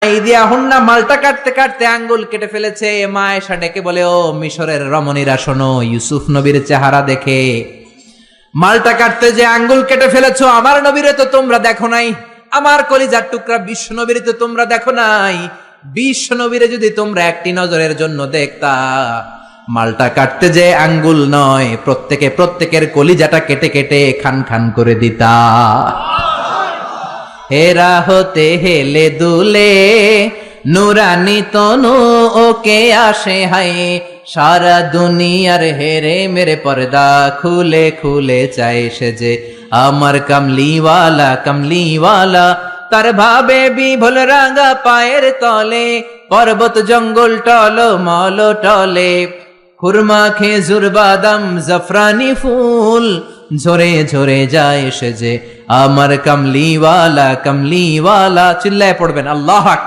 এই দিয়া হুন্না মালটা কাটতে কাটতে আঙ্গুল কেটে ফেলেছে। মা এসা ডেকে বলে, ও মিশরের রমণীরা শোনো, ইউসুফ নবীর চেহারা দেখে মালটা কাটতে যে আঙ্গুল কেটে ফেলেছো, আমার নবীরে তো তোমরা দেখো নাই, আমার কলিজার টুকরা বিশ্ব নবীরে তো তোমরা দেখো নাই। বিশ্ব নবীরে যদি তোমরা একটি নজরের জন্য দেখতা, মালটা কাটতে যে আঙ্গুল নয়, প্রত্যেকের কলিজাটা কেটে কেটে খান খান করে দিতা। হেরা হতে হেলে দুলে নুরানি তনু ওকে আসে হায়, সারা দুনিয়ার হেরে মেরে পর্দা খুলে খুলে চাই সে যে আমার কামলিওয়ালা কামলিওয়ালা। তার ভাবে বিভোল রাঙা পায়ের তলে, পর্বত জঙ্গল টল মল টলে, খুরমা খেজুর বাদাম জাফরানি ফুল ঝরে ঝরে যায় সে যে আমার কামলিওয়ালা কামলিওয়ালা। চিল্লায় পড়বেন আল্লাহু আকবার।